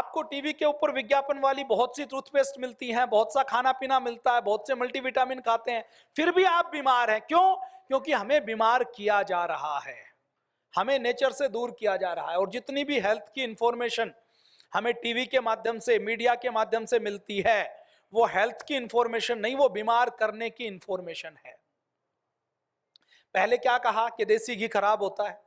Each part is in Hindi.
आपको टीवी के ऊपर विज्ञापन वाली बहुत सी टूथपेस्ट मिलती हैं, बहुत सा खाना पीना मिलता है, बहुत से मल्टीविटामिन खाते हैं, फिर भी आप बीमार हैं। क्यों? क्योंकि हमें बीमार किया जा रहा है, हमें नेचर से दूर किया जा रहा है। और जितनी भी हेल्थ की इंफॉर्मेशन हमें टीवी के माध्यम से, मीडिया के माध्यम से मिलती है, वो हेल्थ की इंफॉर्मेशन नहीं, वो बीमार करने की इंफॉर्मेशन है। पहले क्या कहा कि देसी घी खराब होता है,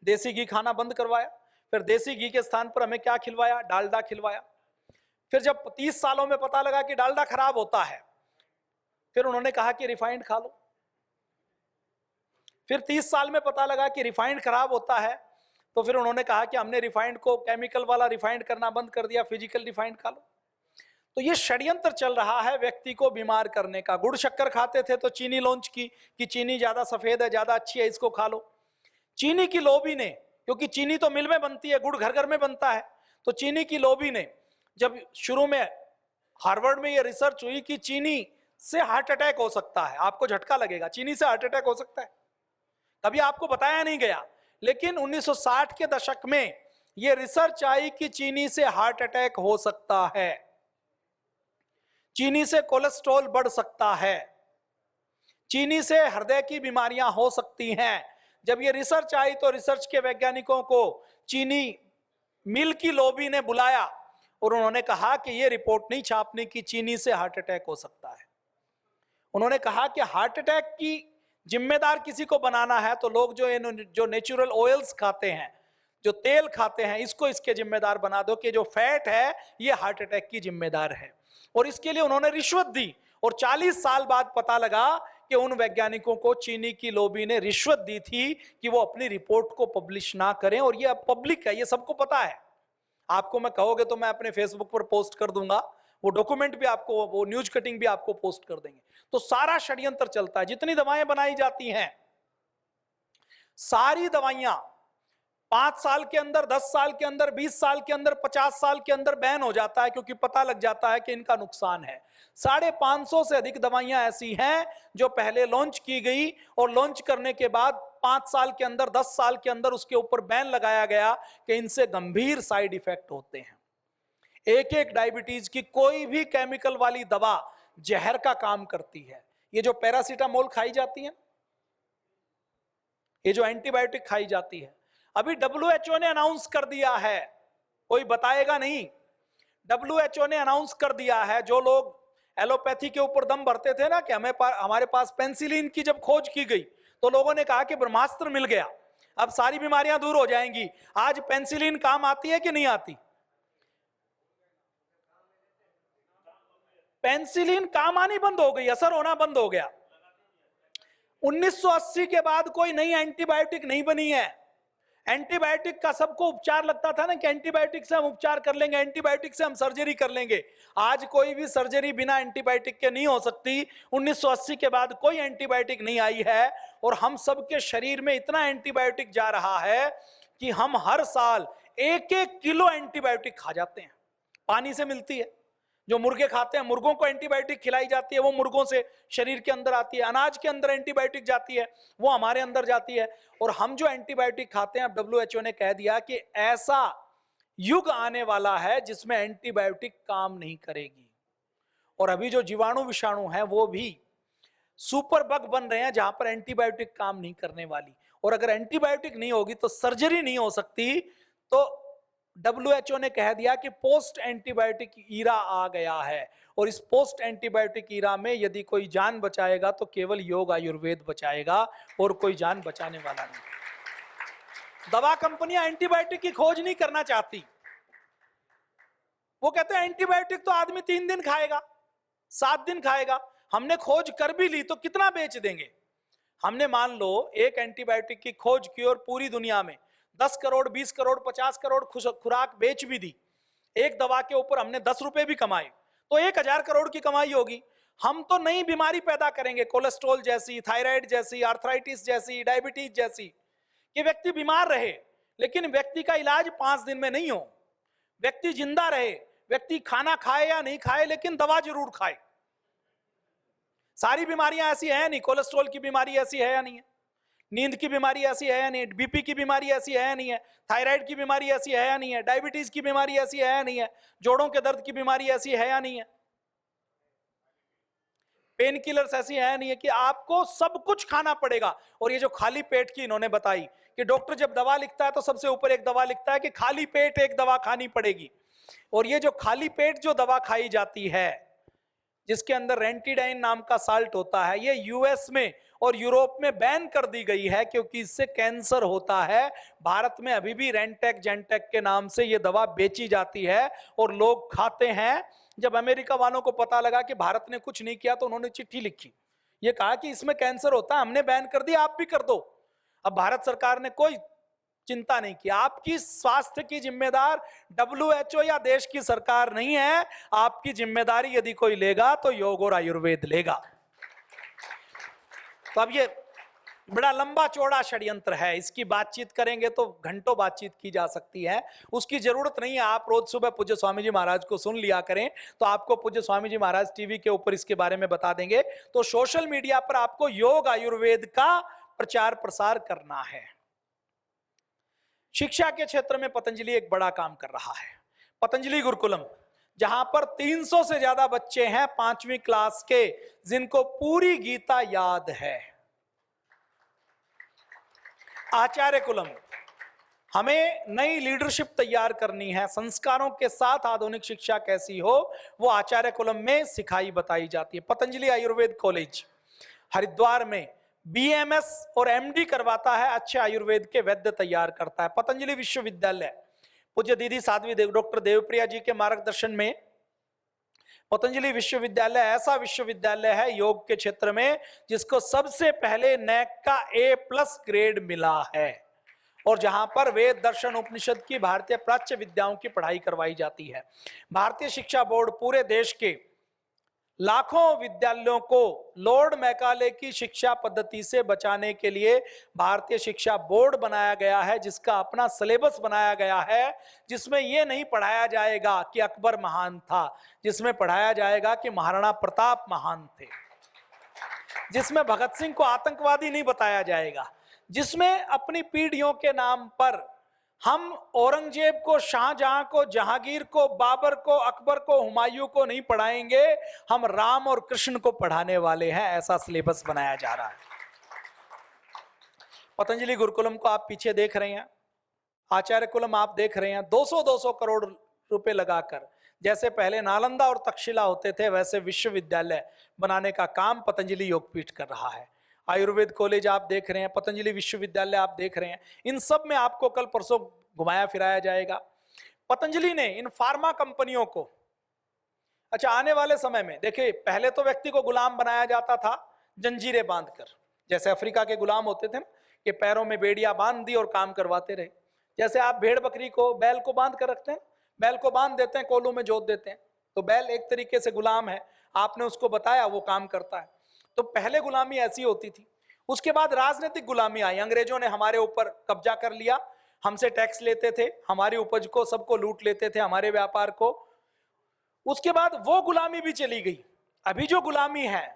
देसी घी खाना बंद करवाया। फिर देसी घी के स्थान पर हमें क्या खिलवाया? डालडा खिलवाया। फिर जब 30 सालों में पता लगा कि डालडा खराब होता है, फिर उन्होंने कहा कि रिफाइंड खा लो। फिर 30 साल में पता लगा कि रिफाइंड खराब होता है, तो फिर उन्होंने कहा कि हमने रिफाइंड को केमिकल वाला रिफाइंड करना बंद कर दिया, फिजिकल रिफाइंड खा लो। तो ये षड्यंत्र चल रहा है व्यक्ति को बीमार करने का। गुड़ शक्कर खाते थे तो चीनी लॉन्च की कि चीनी ज्यादा सफेद है, ज्यादा अच्छी है, इसको खा लो। चीनी की लॉबी ने, क्योंकि चीनी तो मिल में बनती है, गुड़ घर घर में बनता है, तो चीनी की लॉबी ने जब शुरू में हार्वर्ड में ये रिसर्च हुई कि चीनी से हार्ट अटैक हो सकता है, आपको झटका लगेगा, चीनी से हार्ट अटैक हो सकता है, कभी आपको बताया नहीं गया। लेकिन 1960 के दशक में यह रिसर्च आई कि चीनी से हार्ट अटैक हो सकता है, चीनी से कोलेस्ट्रॉल बढ़ सकता है, चीनी से हृदय की बीमारियां हो सकती हैं। जब ये रिसर्च आई तो रिसर्च के वैज्ञानिकों को चीनी मिल की लॉबी ने बुलाया और उन्होंने कहा कि ये रिपोर्ट नहीं छापने की चीनी से हार्ट अटैक हो सकता है। उन्होंने कहा कि हार्ट अटैक की जिम्मेदार किसी को बनाना है तो लोग जो नेचुरल ऑयल्स खाते हैं, जो तेल खाते हैं, इसको इसके जिम्मेदार बना दो कि जो फैट है ये हार्ट अटैक की जिम्मेदार है। और इसके लिए उन्होंने रिश्वत दी और 40 साल बाद पता लगा कि उन वैज्ञानिकों को चीनी की लॉबी ने रिश्वत दी थी कि वो अपनी रिपोर्ट को पब्लिश ना करें। और ये अब पब्लिक है, ये सबको पता है। आपको मैं कहोगे तो मैं अपने फेसबुक पर पोस्ट कर दूंगा, वो डॉक्यूमेंट भी आपको, वो न्यूज कटिंग भी आपको पोस्ट कर देंगे। तो सारा षड्यंत्र चलता है। जितनी दवाएं बनाई जाती हैं, सारी दवाइयां 5 साल के अंदर, 10 साल के अंदर, 20 साल के अंदर, 50 साल के अंदर बैन हो जाता है, क्योंकि पता लग जाता है कि इनका नुकसान है। 550 से अधिक दवाइयां ऐसी हैं जो पहले लॉन्च की गई और लॉन्च करने के बाद 5 साल के अंदर, 10 साल के अंदर उसके ऊपर बैन लगाया गया कि इनसे गंभीर साइड इफेक्ट होते हैं। एक एक डायबिटीज की कोई भी केमिकल वाली दवा जहर का काम करती है। ये जो पैरासीटामोल खाई जाती है, ये जो एंटीबायोटिक खाई जाती है, अभी WHO ने अनाउंस कर दिया है, कोई बताएगा नहीं, WHO ने अनाउंस कर दिया है। जो लोग एलोपैथी के ऊपर दम भरते थे ना कि हमारे पास पेनिसिलिन की जब खोज की गई तो लोगों ने कहा कि ब्रह्मास्त्र मिल गया, अब सारी बीमारियां दूर हो जाएंगी। आज पेनिसिलिन काम आती है कि नहीं आती? पेनिसिलिन काम आनी बंद हो गई, असर होना बंद हो गया। 1980 के बाद कोई नई एंटीबायोटिक नहीं बनी है। एंटीबायोटिक का सबको उपचार लगता था ना कि एंटीबायोटिक से हम उपचार कर लेंगे, एंटीबायोटिक से हम सर्जरी कर लेंगे। आज कोई भी सर्जरी बिना एंटीबायोटिक के नहीं हो सकती। 1980 के बाद कोई एंटीबायोटिक नहीं आई है और हम सबके शरीर में इतना एंटीबायोटिक जा रहा है कि हम हर साल 1-1 किलो एंटीबायोटिक खा जाते हैं। पानी से मिलती है, जो मुर्गे खाते हैं, मुर्गों को एंटीबायोटिक खिलाई जाती है, वो मुर्गों से शरीर के अंदर आती है। अनाज के अंदर एंटीबायोटिक जाती है, वो हमारे अंदर जाती है। और हम जो एंटीबायोटिक खाते हैं, अब WHO ने कह दिया कि ऐसा युग आने वाला है जिसमें एंटीबायोटिक काम नहीं करेगी। और अभी जो जीवाणु विषाणु हैं वो भी सुपर बग बन रहे हैं जहां पर एंटीबायोटिक काम नहीं करने वाली। और अगर एंटीबायोटिक नहीं होगी तो सर्जरी नहीं हो सकती। तो WHO ने कह दिया कि पोस्ट एंटीबायोटिक ईरा आ गया है और इस पोस्ट एंटीबायोटिक ईरा में यदि कोई जान बचाएगा तो केवल योग आयुर्वेद बचाएगा और कोई जान बचाने वाला नहीं। दवा कंपनियां एंटीबायोटिक की खोज नहीं करना चाहती। वो कहते हैं एंटीबायोटिक तो आदमी 3 दिन खाएगा, 7 दिन खाएगा। हमने खोज कर भी ली तो कितना बेच देंगे? हमने मान लो एक एंटीबायोटिक की खोज की और पूरी दुनिया में 10 करोड़, 20 करोड़, 50 करोड़ खुराक बेच भी दी। एक दवा के ऊपर हमने 10 रुपए भी कमाए तो 1000 करोड़ की कमाई होगी। हम तो नई बीमारी पैदा करेंगे, कोलेस्ट्रॉल जैसी, थायराइड जैसी, आर्थराइटिस जैसी, डायबिटीज जैसी, कि व्यक्ति बीमार रहे लेकिन व्यक्ति का इलाज 5 दिन में नहीं हो, व्यक्ति जिंदा रहे, व्यक्ति खाना खाए या नहीं खाए लेकिन दवा जरूर खाए। सारी बीमारियां ऐसी है नहीं, कोलेस्ट्रॉल की बीमारी ऐसी है या नहीं है, नींद की बीमारी ऐसी है या नहीं, बीपी की बीमारी ऐसी है या नहीं है, थायराइड की बीमारी ऐसी है या नहीं है, डायबिटीज की बीमारी ऐसी है या नहीं है, जोड़ों के दर्द की बीमारी ऐसी है या नहीं है, पेन किलर्स ऐसी है नहीं है, कि आपको सब कुछ खाना पड़ेगा। और ये जो खाली पेट की इन्होंने बताई कि डॉक्टर जब दवा लिखता है तो सबसे ऊपर एक दवा लिखता है कि खाली पेट एक दवा खानी पड़ेगी। और ये जो खाली पेट जो दवा खाई जाती है, जिसके अंदर रेंटिडाइन नाम का साल्ट होता है, ये यूएस में और यूरोप में बैन कर दी गई है क्योंकि इससे कैंसर होता है। भारत में अभी भी रेंटेक जेंटेक के नाम से ये दवा बेची जाती है और लोग खाते हैं। जब अमेरिका वालों को पता लगा कि भारत ने कुछ नहीं किया तो उन्होंने चिट्ठी लिखी, ये कहा कि इसमें कैंसर होता है, हमने बैन कर दिया, आप भी कर दो। अब भारत सरकार ने कोई चिंता नहीं की। आपकी स्वास्थ्य की जिम्मेदार WHO या देश की सरकार नहीं है, आपकी जिम्मेदारी यदि कोई लेगा तो योग और आयुर्वेद लेगा। तो अब ये बड़ा लंबा चौड़ा षड्यंत्र है, इसकी बातचीत करेंगे तो घंटों बातचीत की जा सकती है, उसकी जरूरत नहीं है। आप रोज सुबह पूज्य स्वामी जी महाराज को सुन लिया करें तो आपको पूज्य स्वामी जी महाराज टीवी के ऊपर इसके बारे में बता देंगे। तो सोशल मीडिया पर आपको योग आयुर्वेद का प्रचार प्रसार करना है। शिक्षा के क्षेत्र में पतंजलि एक बड़ा काम कर रहा है। पतंजलि गुरुकुलम, जहां पर 300 से ज्यादा बच्चे हैं 5वीं क्लास के, जिनको पूरी गीता याद है। आचार्य कुलम, हमें नई लीडरशिप तैयार करनी है, संस्कारों के साथ आधुनिक शिक्षा कैसी हो वो आचार्य कुलम में सिखाई बताई जाती है। पतंजलि आयुर्वेद कॉलेज हरिद्वार में BMS और MD करवाता है, अच्छे आयुर्वेद के वैद्य तैयार करता है। पतंजलि विश्वविद्यालय, पूज्य दीदी साध्वी डॉक्टर देवप्रिया जी के मार्गदर्शन में पतंजलि विश्वविद्यालय ऐसा विश्वविद्यालय है योग के क्षेत्र में जिसको सबसे पहले NAC का A+ ग्रेड मिला है, और जहां पर वेद दर्शन उपनिषद की भारतीय प्राच्य विद्याओं की पढ़ाई करवाई जाती है। भारतीय शिक्षा बोर्ड पूरे देश के लाखों विद्यालयों को लॉर्ड मैकाले की शिक्षा पद्धति से बचाने के लिए भारतीय शिक्षा बोर्ड बनाया गया है, जिसका अपना सिलेबस बनाया गया है, जिसमें यह नहीं पढ़ाया जाएगा कि अकबर महान था, जिसमें पढ़ाया जाएगा कि महाराणा प्रताप महान थे, जिसमें भगत सिंह को आतंकवादी नहीं बताया जाएगा, जिसमें अपनी पीढ़ियों के नाम पर हम औरंगजेब को, शाहजहां को, जहांगीर को, बाबर को, अकबर को, हुमायूं को नहीं पढ़ाएंगे, हम राम और कृष्ण को पढ़ाने वाले हैं। ऐसा सिलेबस बनाया जा रहा है। पतंजलि गुरुकुलम को आप पीछे देख रहे हैं, आचार्य कुलम आप देख रहे हैं, 200-200 करोड़ रुपए लगाकर, जैसे पहले नालंदा और तक्षशिला होते थे वैसे विश्वविद्यालय बनाने का काम पतंजलि योगपीठ कर रहा है। आयुर्वेद कॉलेज आप देख रहे हैं, पतंजलि विश्वविद्यालय आप देख रहे हैं, इन सब में आपको कल परसों घुमाया फिराया जाएगा। पतंजलि ने इन फार्मा कंपनियों को, अच्छा आने वाले समय में देखिए, पहले तो व्यक्ति को गुलाम बनाया जाता था जंजीरें बांधकर, जैसे अफ्रीका के गुलाम होते थे ना, कि पैरों में बेड़ियां बांध दी और काम करवाते रहे। जैसे आप भेड़ बकरी को, बैल को बांध कर रखते हैं, बैल को बांध देते हैं, कोलों में जोत देते हैं, तो बैल एक तरीके से गुलाम है, आपने उसको बताया वो काम करता है। तो पहले गुलामी ऐसी होती थी। उसके बाद राजनीतिक गुलामी आई, अंग्रेजों ने हमारे ऊपर कब्जा कर लिया, हमसे टैक्स लेते थे, हमारी उपज को सबको लूट लेते थे, हमारे व्यापार को। उसके बाद वो गुलामी भी चली गई। अभी जो गुलामी है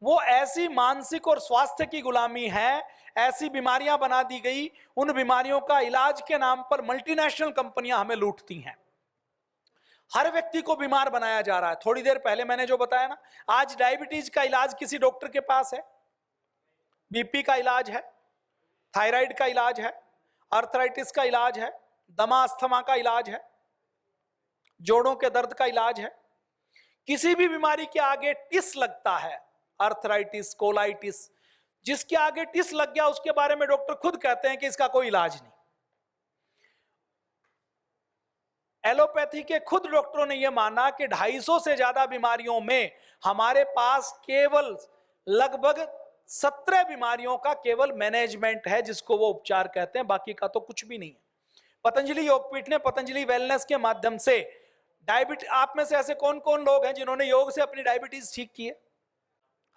वो ऐसी मानसिक और स्वास्थ्य की गुलामी है, ऐसी बीमारियां बना दी गई, उन बीमारियों का इलाज के नाम पर मल्टीनेशनल कंपनियां हमें लूटती हैं। हर व्यक्ति को बीमार बनाया जा रहा है। थोड़ी देर पहले मैंने जो बताया ना, आज डायबिटीज का इलाज किसी डॉक्टर के पास है, बीपी का इलाज है, थायराइड का इलाज है, अर्थराइटिस का इलाज है, दमा अस्थमा का इलाज है, जोड़ों के दर्द का इलाज है। किसी भी बीमारी के आगे टिस लगता है, अर्थराइटिस, कोलाइटिस, जिसके आगे टिस लग गया उसके बारे में डॉक्टर खुद कहते हैं कि इसका कोई इलाज नहीं। एलोपैथी के खुद डॉक्टरों ने यह माना कि 250 से ज्यादा बीमारियों में हमारे पास केवल लगभग 17 बीमारियों का केवल मैनेजमेंट है, जिसको वो उपचार कहते हैं, बाकी का तो कुछ भी नहीं है। पतंजलि योगपीठ ने पतंजलि वेलनेस के माध्यम से डायबिटीज, आप में से ऐसे कौन कौन लोग हैं जिन्होंने योग से अपनी डायबिटीज ठीक की है?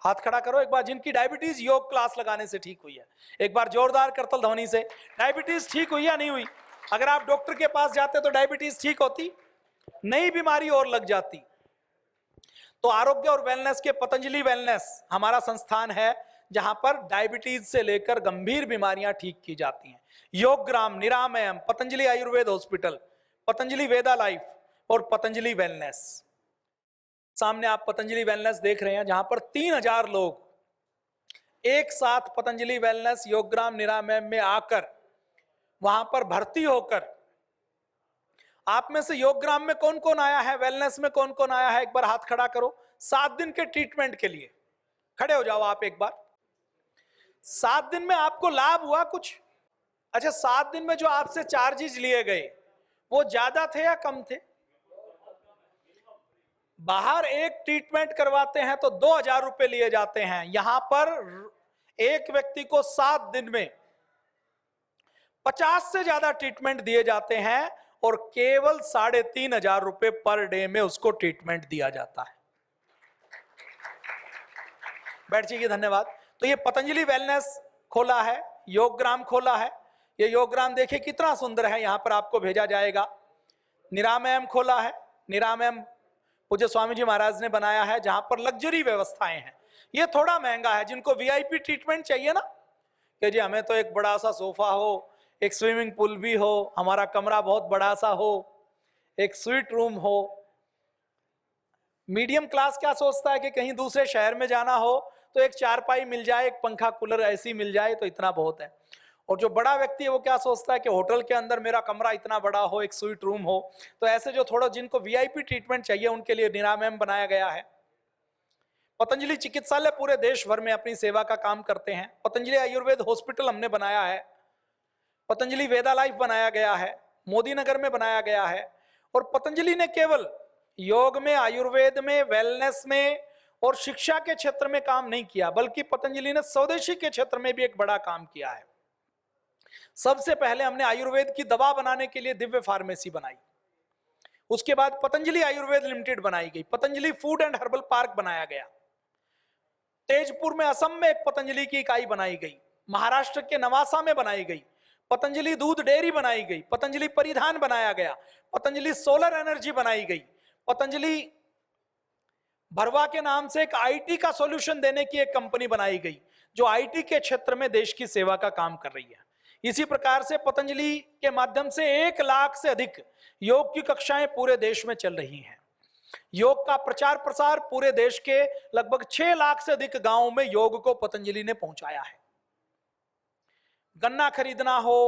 हाथ खड़ा करो एक बार, जिनकी डायबिटीज योग क्लास लगाने से ठीक हुई है। एक बार जोरदार करतल ध्वनि से, डायबिटीज ठीक हुई या नहीं हुई? अगर आप डॉक्टर के पास जाते तो डायबिटीज ठीक होती? नई बीमारी और लग जाती। तो आरोग्य और वेलनेस के पतंजलि वेलनेस हमारा संस्थान है, जहां पर डायबिटीज से लेकर गंभीर बीमारियां ठीक की जाती हैं। योगग्राम, निरामयम, पतंजलि आयुर्वेद हॉस्पिटल, पतंजलि वेदा लाइफ और पतंजलि वेलनेस। सामने आप पतंजलि वेलनेस देख रहे हैं, जहां पर 3000 लोग एक साथ पतंजलि वेलनेस योगग्राम निरामयम में आकर वहां पर भर्ती होकर, आप में से योगग्राम में कौन कौन आया है, वेलनेस में कौन कौन आया है, एक बार हाथ खड़ा करो। 7 दिन के ट्रीटमेंट के लिए खड़े हो जाओ आप एक बार। 7 दिन में आपको लाभ हुआ कुछ? अच्छा, 7 दिन में जो आपसे चार्जेस लिए गए वो ज्यादा थे या कम थे? बाहर एक ट्रीटमेंट करवाते हैं तो 2000 रुपए लिए जाते हैं, यहां पर एक व्यक्ति को 7 दिन में 50 से ज्यादा ट्रीटमेंट दिए जाते हैं और केवल 3500 रुपए पर डे में उसको ट्रीटमेंट दिया जाता है। बैठ जाइए, धन्यवाद। तो ये पतंजलि वेलनेस खोला है, योगग्राम खोला है। ये योगग्राम देखिए कितना सुंदर है, यहां पर आपको भेजा जाएगा। निरामयम खोला है, निरामयम पूज्य स्वामी जी महाराज ने बनाया है, जहां पर लग्जरी व्यवस्थाएं हैं। ये थोड़ा महंगा है, जिनको वीआईपी ट्रीटमेंट चाहिए ना, कि जी हमें तो एक बड़ा सा सोफा हो, एक स्विमिंग पूल भी हो, हमारा कमरा बहुत बड़ा सा हो, एक स्वीट रूम हो। मीडियम क्लास क्या सोचता है कि कहीं दूसरे शहर में जाना हो तो एक चारपाई मिल जाए, एक पंखा कूलर ऐसी मिल जाए तो इतना बहुत है। और जो बड़ा व्यक्ति है वो क्या सोचता है कि होटल के अंदर मेरा कमरा इतना बड़ा हो, एक स्वीट रूम हो। तो ऐसे जो थोड़ा जिनको वीआईपी ट्रीटमेंट चाहिए उनके लिए निरामयम बनाया गया है। पतंजलि चिकित्सालय पूरे देश भर में अपनी सेवा का काम करते हैं। पतंजलि आयुर्वेद हॉस्पिटल हमने बनाया है, पतंजलि वेदा लाइफ बनाया गया है, मोदी नगर में बनाया गया है। और पतंजलि ने केवल योग में, आयुर्वेद में, वेलनेस में और शिक्षा के क्षेत्र में काम नहीं किया, बल्कि पतंजलि ने स्वदेशी के क्षेत्र में भी एक बड़ा काम किया है। सबसे पहले हमने आयुर्वेद की दवा बनाने के लिए दिव्य फार्मेसी बनाई, उसके बाद पतंजलि आयुर्वेद लिमिटेड बनाई गई, Patanjali food and herbal park बनाया गया, तेजपुर में असम में एक पतंजलि की इकाई बनाई गई, महाराष्ट्र के नवासा में बनाई गई, पतंजलि दूध डेयरी बनाई गई, पतंजलि परिधान बनाया गया, पतंजलि सोलर एनर्जी बनाई गई, पतंजलि भरवा के नाम से एक आईटी का सॉल्यूशन देने की एक कंपनी बनाई गई, जो आईटी के क्षेत्र में देश की सेवा का काम कर रही है। इसी प्रकार से पतंजलि के माध्यम से 1 लाख से अधिक योग की कक्षाएं पूरे देश में चल रही हैं। योग का प्रचार प्रसार पूरे देश के लगभग 6 लाख से अधिक गांवों में योग को पतंजलि ने पहुंचाया है। गन्ना खरीदना हो,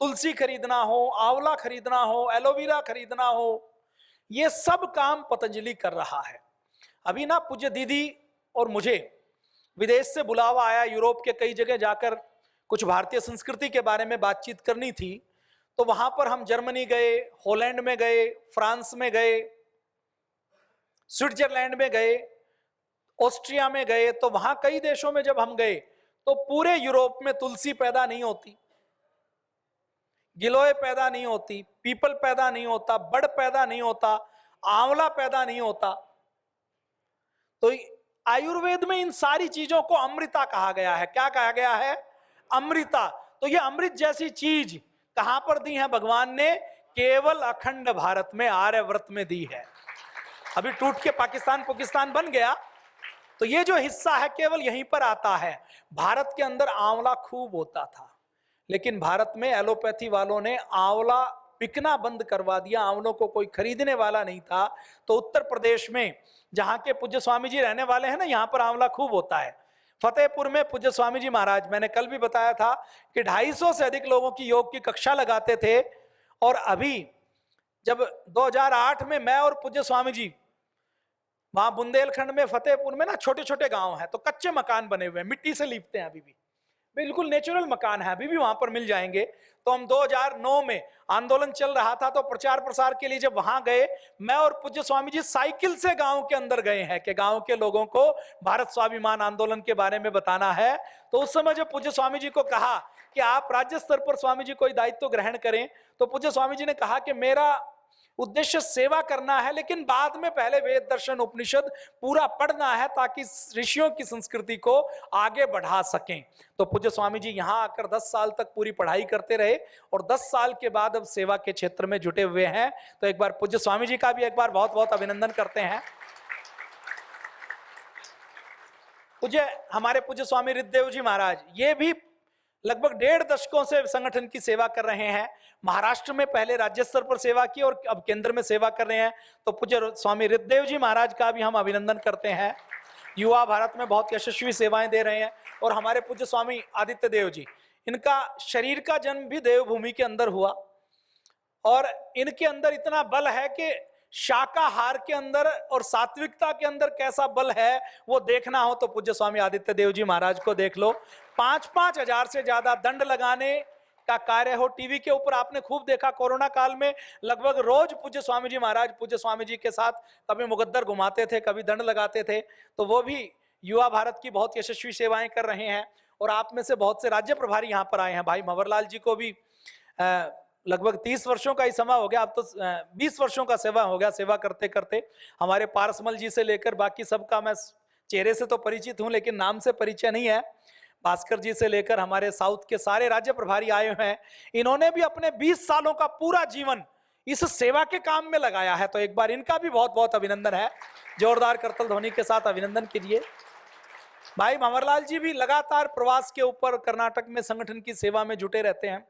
तुलसी खरीदना हो, आंवला खरीदना हो, एलोवेरा खरीदना हो, ये सब काम पतंजलि कर रहा है। अभी ना पूज्य दीदी और मुझे विदेश से बुलावा आया, यूरोप के कई जगह जाकर कुछ भारतीय संस्कृति के बारे में बातचीत करनी थी। तो वहां पर हम जर्मनी गए, हॉलैंड में गए, फ्रांस में गए, स्विट्जरलैंड में गए, ऑस्ट्रिया में गए। तो वहां कई देशों में जब हम गए तो पूरे यूरोप में तुलसी पैदा नहीं होती, गिलोय पैदा नहीं होती, पीपल पैदा नहीं होता, बड़ पैदा नहीं होता, आंवला पैदा नहीं होता। तो आयुर्वेद में इन सारी चीजों को अमृता कहा गया है। क्या कहा गया है? अमृता। तो ये अमृत जैसी चीज कहां पर दी है भगवान ने? केवल अखंड भारत में, आर्यव्रत में दी है। अभी टूट के पाकिस्तान बन गया, तो ये जो हिस्सा है केवल यहीं पर आता है। भारत के अंदर आंवला खूब होता था, लेकिन भारत में एलोपैथी वालों ने आंवला बिकना बंद करवा दिया, आंवलों को कोई खरीदने वाला नहीं था। तो उत्तर प्रदेश में, जहां के पूज्य स्वामी जी रहने वाले हैं ना, यहां पर आंवला खूब होता है। फतेहपुर में पूज्य स्वामी जी महाराज, मैंने कल भी बताया था कि 250 से अधिक लोगों की योग की कक्षा लगाते थे। और अभी जब 2008 में मैं और पूज्य स्वामी जी वहां बुंदेलखंड में, फतेहपुर में ना छोटे छोटे गांव हैं, तो कच्चे मकान बने हुए हैं, मिट्टी से लीपते हैं, अभी भी बिल्कुल नेचुरल मकान है, अभी भी वहां पर मिल जाएंगे। तो हम 2009 में आंदोलन चल रहा था, तो प्रचार प्रसार के लिए जब वहां गए, मैं और पूज्य स्वामी जी साइकिल से गांव के अंदर गए हैं कि गांव के लोगों को भारत स्वाभिमान आंदोलन के बारे में बताना है। तो उस समय जब पूज्य स्वामी जी को कहा कि आप राज्य स्तर पर स्वामी जी कोई दायित्व ग्रहण करें, तो पूज्य स्वामी जी ने कहा कि मेरा उद्देश्य सेवा करना है, लेकिन बाद में पहले वेद दर्शन उपनिषद पूरा पढ़ना है ताकि ऋषियों की संस्कृति को आगे बढ़ा सकें। तो पूज्य स्वामी जी यहाँ आकर 10 साल तक पूरी पढ़ाई करते रहे और 10 साल के बाद अब सेवा के क्षेत्र में जुटे हुए हैं। तो एक बार पूज्य स्वामी जी का भी एक बार बहुत बहुत अभिनंदन करते हैं। पूज्य हमारे पूज्य स्वामी रिद्धदेव जी महाराज, ये भी लगभग 1.5 दशकों से संगठन की सेवा कर रहे हैं। महाराष्ट्र में पहले राज्य स्तर पर सेवा की और अब केंद्र में सेवा कर रहे हैं। तो पूज्य स्वामी रिद्धदेव जी महाराज का भी हम अभिनंदन करते हैं। युवा भारत में बहुत यशस्वी सेवाएं दे रहे हैं। और हमारे पूज्य स्वामी आदित्य देव जी, इनका शरीर का जन्म भी देवभूमि के अंदर हुआ और इनके अंदर इतना बल है कि शाकाहार के अंदर और सात्विकता के अंदर कैसा बल है वो देखना हो तो पूज्य स्वामी आदित्य देव जी महाराज को देख लो। 5-5 हजार से ज्यादा दंड लगाने का कार्य हो। टीवी के ऊपर आपने खूब देखा, कोरोना काल में लगभग रोज पूज्य स्वामी जी महाराज पूज्य स्वामी जी के साथ कभी मुकद्दर घुमाते थे, कभी दंड लगाते थे। तो वो भी युवा भारत की बहुत यशस्वी सेवाएं कर रहे हैं। और आप में से बहुत से राज्य प्रभारी यहाँ पर आए हैं। भाई भंवरलाल जी को भी लगभग 30 वर्षों का ही समय हो गया, अब तो 20 वर्षों का सेवा हो गया सेवा करते करते। हमारे पारसमल जी से लेकर बाकी सबका मैं चेहरे से तो परिचित हूं लेकिन नाम से परिचय नहीं है। भास्कर जी से लेकर हमारे साउथ के सारे राज्य प्रभारी आए हुए हैं। इन्होंने भी अपने 20 सालों का पूरा जीवन इस सेवा के काम में लगाया है। तो एक बार इनका भी बहुत बहुत अभिनंदन है। जोरदार करतल ध्वनि के साथ अभिनंदन कीजिए। भाई भंवरलाल जी भी लगातार प्रवास के ऊपर कर्नाटक में संगठन की सेवा में जुटे रहते हैं।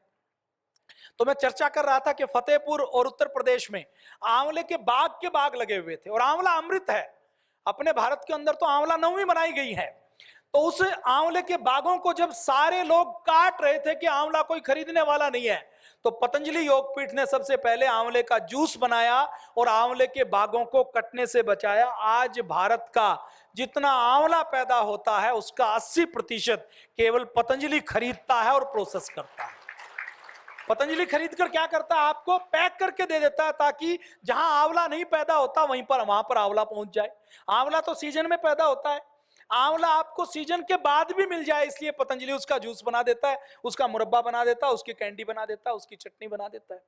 तो मैं चर्चा कर रहा था कि फतेहपुर और उत्तर प्रदेश में आंवले के बाग लगे हुए थे और आंवला अमृत है। अपने भारत के अंदर तो आंवला नवमी बनाई गई है। तो उस आंवले के बागों को जब सारे लोग काट रहे थे कि आंवला कोई खरीदने वाला नहीं है, तो पतंजलि योगपीठ ने सबसे पहले आंवले का जूस बनाया और आंवले के बागों को कटने से बचाया। आज भारत का जितना आंवला पैदा होता है उसका 80% केवल पतंजलि खरीदता है और प्रोसेस करता है। पतंजलि खरीद कर क्या करता है, आपको पैक करके दे देता है ताकि जहां आंवला नहीं पैदा होता वहां पर आंवला पहुंच जाए। आंवला तो सीजन में पैदा होता है, आंवला आपको सीजन के बाद भी मिल जाए, इसलिए पतंजलि उसका जूस बना देता है, उसका मुरब्बा बना देता है, उसकी कैंडी बना देता है, उसकी चटनी बना देता है,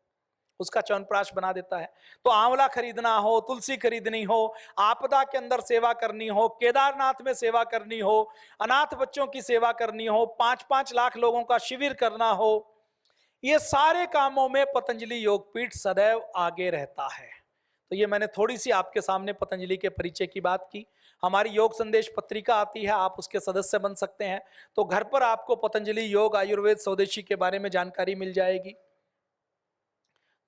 उसका च्यवनप्राश बना देता है। तो आंवला खरीदना हो, तुलसी खरीदनी हो, आपदा के अंदर सेवा करनी हो, केदारनाथ में सेवा करनी हो, अनाथ बच्चों की सेवा करनी हो, 5-5 लाख लोगों का शिविर करना हो, ये सारे कामों में पतंजलि योगपीठ सदैव आगे रहता है। तो ये मैंने थोड़ी सी आपके सामने पतंजलि के परिचय की बात की। हमारी योग संदेश पत्रिका आती है, आप उसके सदस्य बन सकते हैं। तो घर पर आपको पतंजलि योग आयुर्वेद स्वदेशी के बारे में जानकारी मिल जाएगी।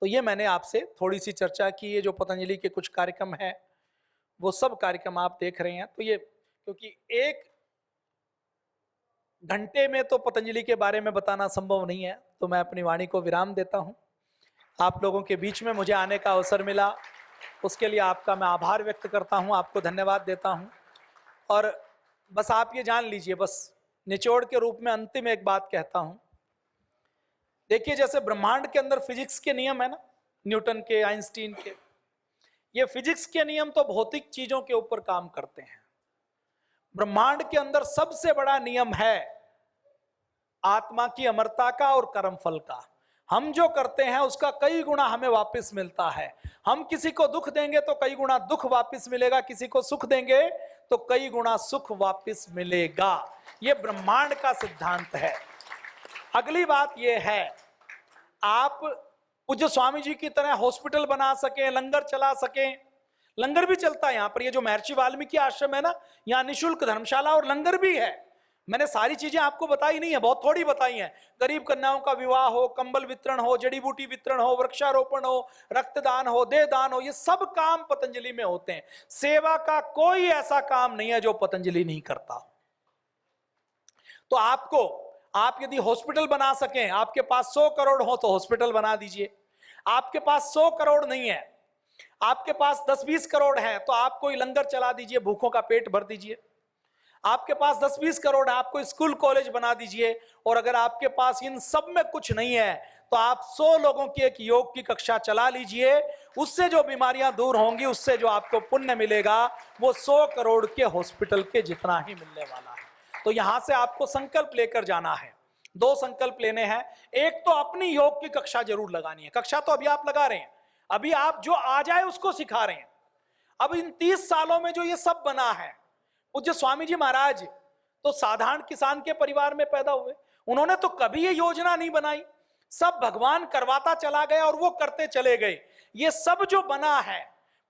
तो ये मैंने आपसे थोड़ी सी चर्चा की। ये जो पतंजलि के कुछ कार्यक्रम हैं वो सब कार्यक्रम आप देख रहे हैं। तो ये क्योंकि 1 घंटे में तो पतंजलि के बारे में बताना संभव नहीं है, तो मैं अपनी वाणी को विराम देता हूं। आप लोगों के बीच में मुझे आने का अवसर मिला, उसके लिए आपका मैं आभार व्यक्त करता हूं, आपको धन्यवाद देता हूं। और बस आप ये जान लीजिए, बस निचोड़ के रूप में अंतिम एक बात कहता हूं। देखिए, जैसे ब्रह्मांड के अंदर फिजिक्स के नियम है ना, न्यूटन के, आइंस्टीन के, ये फिजिक्स के नियम तो भौतिक चीजों के ऊपर काम करते हैं। ब्रह्मांड के अंदर सबसे बड़ा नियम है आत्मा की अमरता का और कर्मफल का। हम जो करते हैं उसका कई गुना हमें वापस मिलता है। हम किसी को दुख देंगे तो कई गुना दुख वापस मिलेगा, किसी को सुख देंगे तो कई गुना सुख वापस मिलेगा। यह ब्रह्मांड का सिद्धांत है। अगली बात यह है, आप पूज्य स्वामी जी की तरह हॉस्पिटल बना सके, लंगर चला सके। लंगर भी चलता है यहाँ पर। ये जो महर्षि वाल्मीकि आश्रम है ना, यहाँ निःशुल्क धर्मशाला और लंगर भी है। मैंने सारी चीजें आपको बताई नहीं है, बहुत थोड़ी बताई हैं। गरीब कन्याओं का विवाह हो, कंबल वितरण हो, जड़ी बूटी वितरण हो, वृक्षारोपण हो, रक्तदान हो, देहदान हो, ये सब काम पतंजलि में होते हैं। सेवा का कोई ऐसा काम नहीं है जो पतंजलि नहीं करता। तो आप यदि हॉस्पिटल बना सकें, आपके पास 100 करोड़ हो तो हॉस्पिटल बना दीजिए। आपके पास 100 करोड़ नहीं है, आपके पास 10-20 करोड़ है तो आप कोई लंगर चला दीजिए, भूखों का पेट भर दीजिए। आपके पास 10-20 करोड़ है, आपको स्कूल कॉलेज बना दीजिए। और अगर आपके पास इन सब में कुछ नहीं है तो आप 100 लोगों की एक योग की कक्षा चला लीजिए। उससे जो बीमारियां दूर होंगी, उससे जो आपको पुण्य मिलेगा वो 100 करोड़ के हॉस्पिटल के जितना ही मिलने वाला है। तो यहां से आपको संकल्प लेकर जाना है। 2 संकल्प लेने हैं। एक तो अपनी योग की कक्षा जरूर लगानी है। कक्षा तो अभी आप लगा रहे हैं, अभी आप जो आ जाए उसको सिखा रहे हैं। अब इन 30 सालों में जो ये सब बना है, पूज्य स्वामी जी महाराज तो साधारण किसान के परिवार में पैदा हुए। उन्होंने तो कभी ये योजना नहीं बनाई, सब भगवान करवाता चला गया और वो करते चले गए। ये सब जो बना है,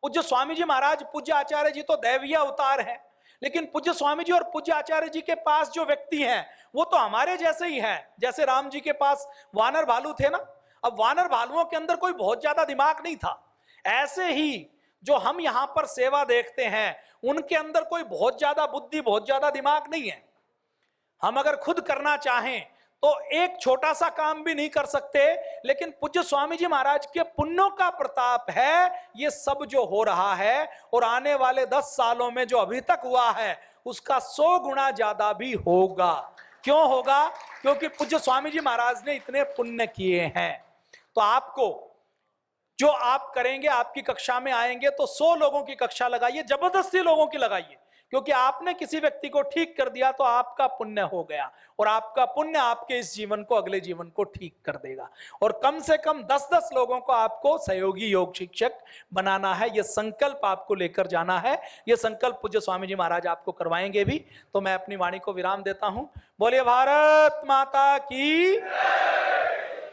पूज्य स्वामी जी महाराज, पूज्य आचार्य जी तो दैवीय अवतार है, लेकिन पूज्य स्वामी जी और पूज्य आचार्य जी के पास जो व्यक्ति हैं वो तो हमारे जैसे ही हैं। जैसे राम जी के पास वानर भालू थे ना, अब वानर भालुओं के अंदर कोई बहुत ज्यादा दिमाग नहीं था, ऐसे ही जो हम यहां पर सेवा देखते हैं उनके अंदर कोई बहुत ज्यादा बुद्धि, बहुत ज्यादा दिमाग नहीं है। हम अगर खुद करना चाहें तो एक छोटा सा काम भी नहीं कर सकते, लेकिन पूज्य स्वामी जी महाराज के पुण्यों का प्रताप है ये सब जो हो रहा है, और आने वाले 10 सालों में जो अभी तक हुआ है उसका 100 गुना ज्यादा भी होगा। क्यों होगा? क्योंकि पूज्य स्वामी जी महाराज ने इतने पुण्य किए हैं। तो आपको जो आप करेंगे, आपकी कक्षा में आएंगे तो 100 लोगों की कक्षा लगाइए, जबरदस्ती लोगों की लगाइए, क्योंकि आपने किसी व्यक्ति को ठीक कर दिया तो आपका पुण्य हो गया, और आपका पुण्य आपके इस जीवन को, अगले जीवन को ठीक कर देगा। और कम से कम 10-10 लोगों को आपको सहयोगी योग शिक्षक बनाना है, यह संकल्प आपको लेकर जाना है। यह संकल्प पूज्य स्वामी जी महाराज आपको करवाएंगे भी। तो मैं अपनी वाणी को विराम देता हूं। बोलिए भारत माता की।